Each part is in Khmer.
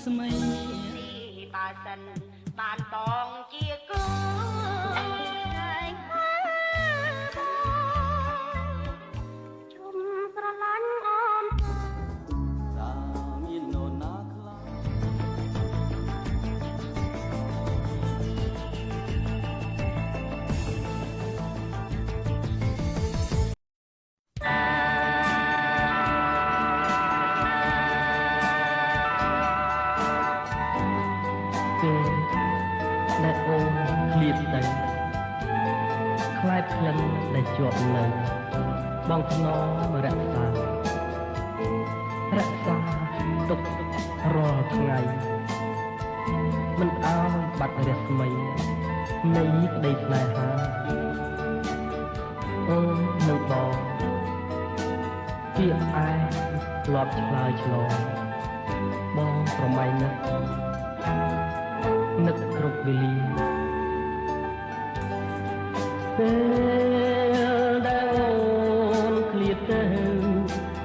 ស្មីបើសិនបានបងជាគូហើយជុំស្រឡាញ់អូនសាមាននរណាខ្លះពេលដែលអូនឃ្លាតទៅខ្លាយក្លិនដែលជាប់នៅបងថ្នមរក្សាទុករាល់ថ្ងៃមិនអោយបាត់រស្មីនៃក្តីស្នេហាអូននឹងបងជាឯងធ្លាប់ឆ្លើយឆ្លងបងប្រម៉ៃនឹកគ្រប់វេលាពេលដែលអូនឃ្លាតទៅ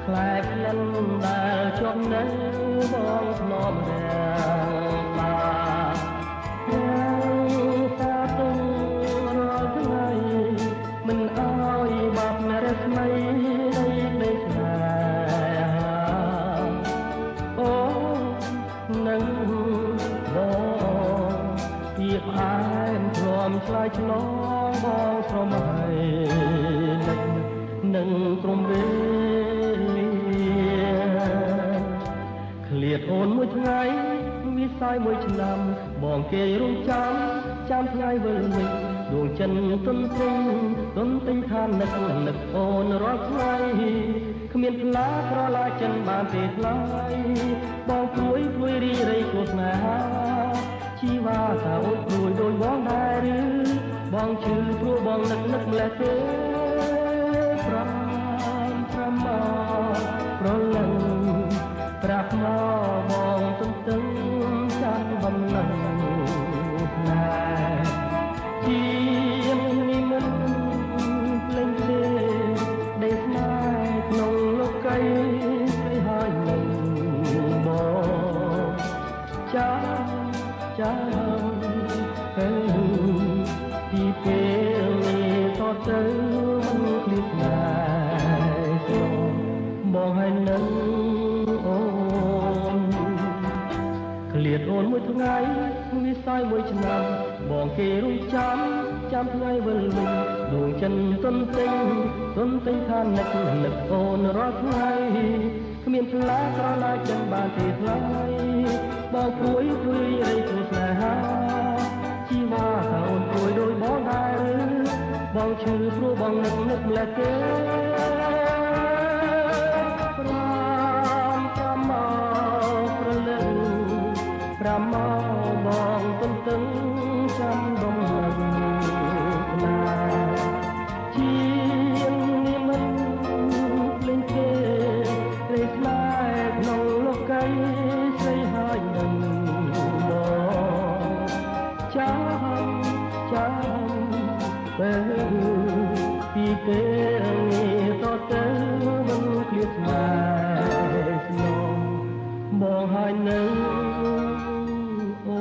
ខ្លែកក្លិនដែលជាប់នៅបងធ្នមរាបាយ៉ាងសាទុំរាល់ថ្ងៃមិនអោយបាត់រស្មីនៃក្តីស្នេហាអូនឹងបងពីផ្អែមព្រមឆ្លើយឆ្លងបងស្រមៃនឹកនឹងព្រមវេលាឃ្លាតអូនមួយថ្ងៃវិស័យមួយឆ្នាំបងគេរងចាំថ្ងៃវិលវិញដួងចិនទុនទិញខាននឹកអូនរាល់ថ្ងៃគ្មានផ្លាក្រឡាចិនបានទេថ្លៃបងព្រួយរីរៃគោស្នេហាជីវ៉ាថាអូនព្រួយដូចបងដែរឬបងឈឺព្រោះបងនឹកម្លេះទេប្រាំមកប្រលឹងប្រាប់មកបងទន្ទឹងចាំបំណងណាជានេះមិនភ្លេងទេដេកស្នេហ៍ក្នុងលោកីស្រីហើយនឹងបងចាំពេលពីពេលនេះតទៅមិនឃ្លៀតណាយស្របងហើយនឹងអូនឃ្លាតអូនមួយថ្ងៃវិស័យមួយឆ្នាំបងគេរងចាំថ្ងៃវិលវិញដួងចិនទុនទិញខាននឹកអូនរាល់ថ្ងៃគ្មានផ្លាក្រឡាចិនបានទេថ្លៃបងព្រួយរៃគូស្នេហាជីវ៉ាថាអូនព្រួយដូចបងដែរបងឈឺព្រោះបងនឹកម្លេះទេប្រាំមកប្រលឹងប្រាំមកបងទន្ទឹងចាំដំណឹងណាជានេះមិនភ្លេងទេព្រៃស្នេហ៍ក្នុងលោកីស្រីហើយនឹងមកចាំពេលពីពេលនេះតទៅមិនឃ្លាតស្នេហ៍ស្នងបងហើយនឹងអូ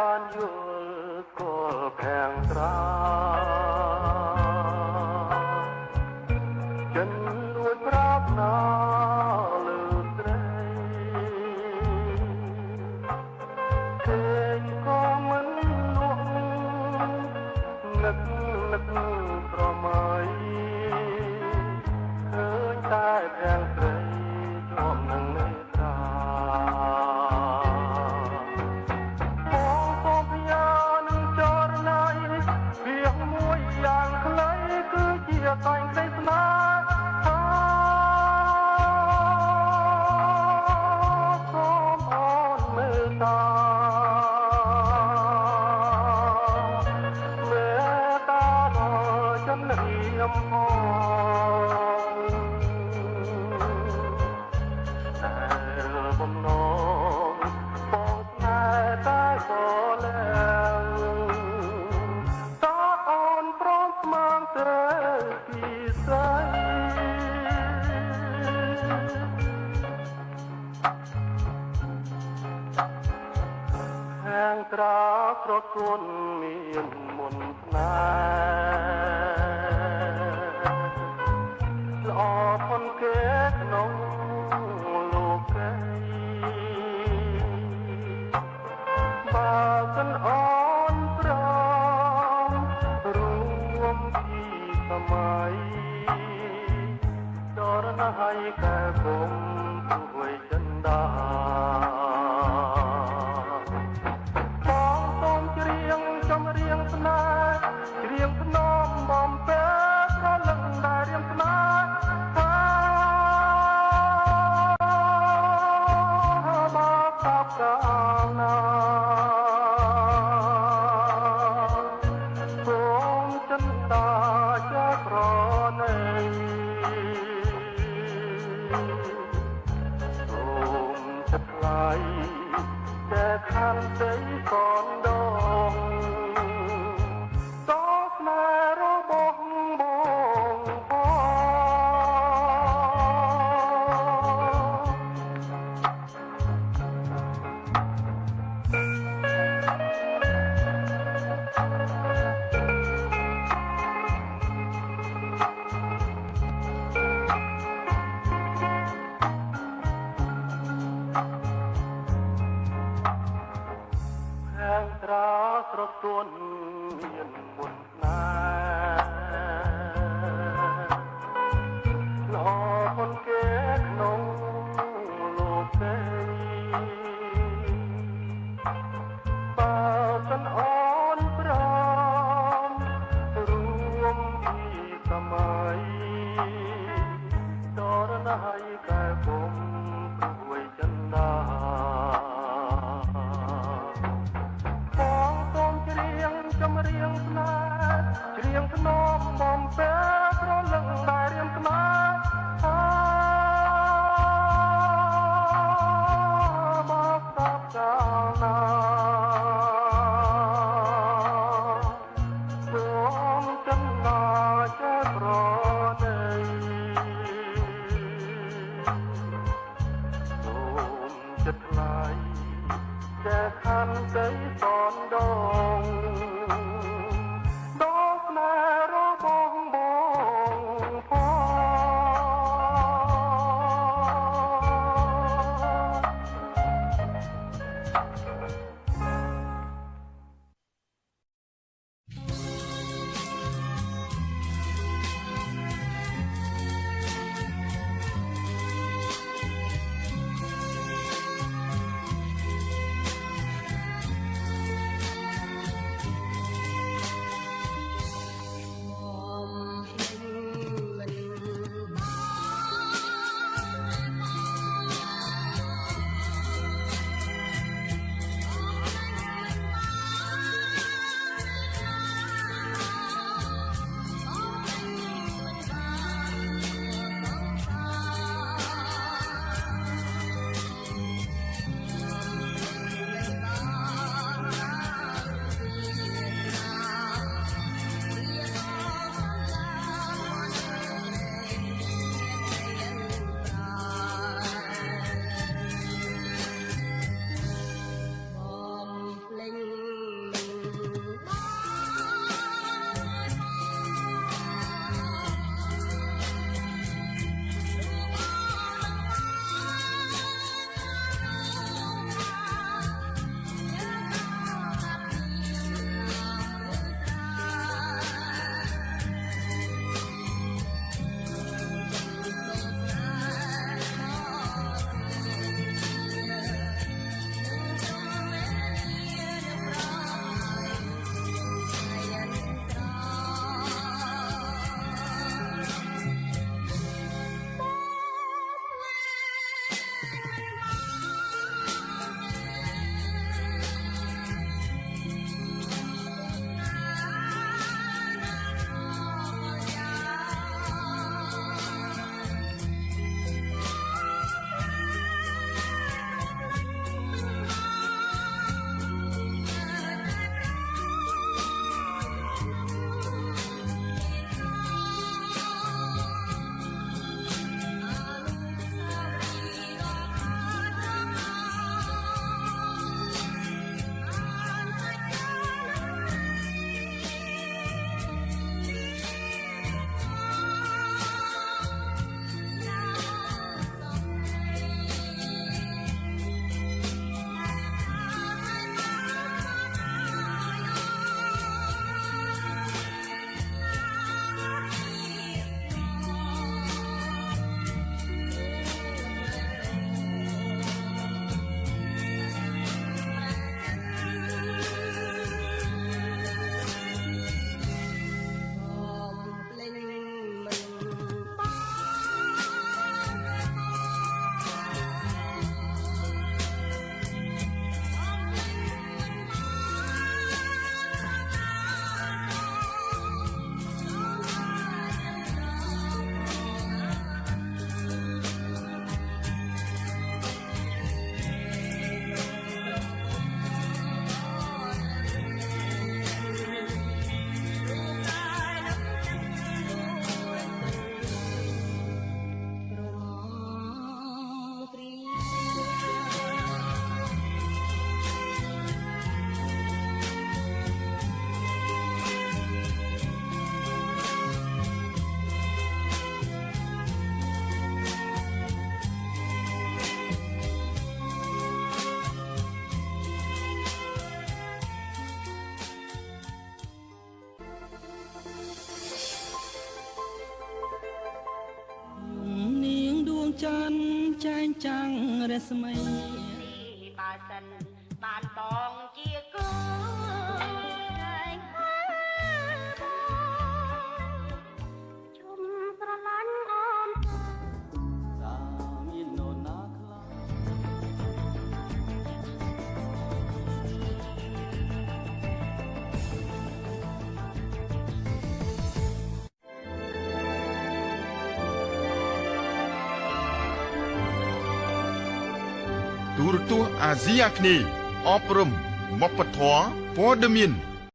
បានយល់គល់ខាងត្រាចិនលួចប្រាប់ណាលើស្រីឃើញក៏មិនលក់នឹកប្រមៃឃើញតែខាងស្រីជាប់នឹងមេត្រាយ៉ាងខ្លីគឺជាតែងក្តីស្នេហាសូមអូនមេត្តាដល់ចិនរៀមផងតែបំណងបងស្នេហ៍តែក៏แล้วពីស្រីខាងត្រាប្រគល់មានមុនស្នេហ៍ល្អប៉ុនគេក្នុងលោកីបើសិនអូនព្រមរួមពីសម័យដល់ណាស់ហើយកែគុំទួយចិនដាបងសូមច្រៀងចំរៀងស្នេហ៍ច្រៀងភ្នំបំពេប្រលឹងដែលរៀងស្នេហ៍មកកាប់កាលណាសូមចិនដាជាប្រណីសូមចិត្តថ្លៃតែខានទៅកូនដងតស្នេហ៍របស់បងត្រាស្រទន់មានមុនណាល្អប៉ុនគេក្នុងលោកីបើសិនអូនព្រមរួមពីសម័យដល់ណាស់ហើយកែគុំព្រួយចិនដាចំរៀងស្នេហ៍ច្រៀងភ្នំបំពេប្រលឹងដែលរៀងស្នេហ៍មកស្ដាប់កាលណាសូមចិនដាចេះប្រណីសូមចិត្តថ្លៃតែខានទៅសនដងដល់ស្នេហ៍ ច័ន្ទចែងចាំងរស្មី ទីបើសិនបានបងជាគូតែងហើយជុំស្រឡាញ់អូន សាមាននរណាខ្លះ ទូរទស្សន៍អាស៊ីអាគ្នេយ៍អប់រំវប្បធម៌ព័ត៌មាន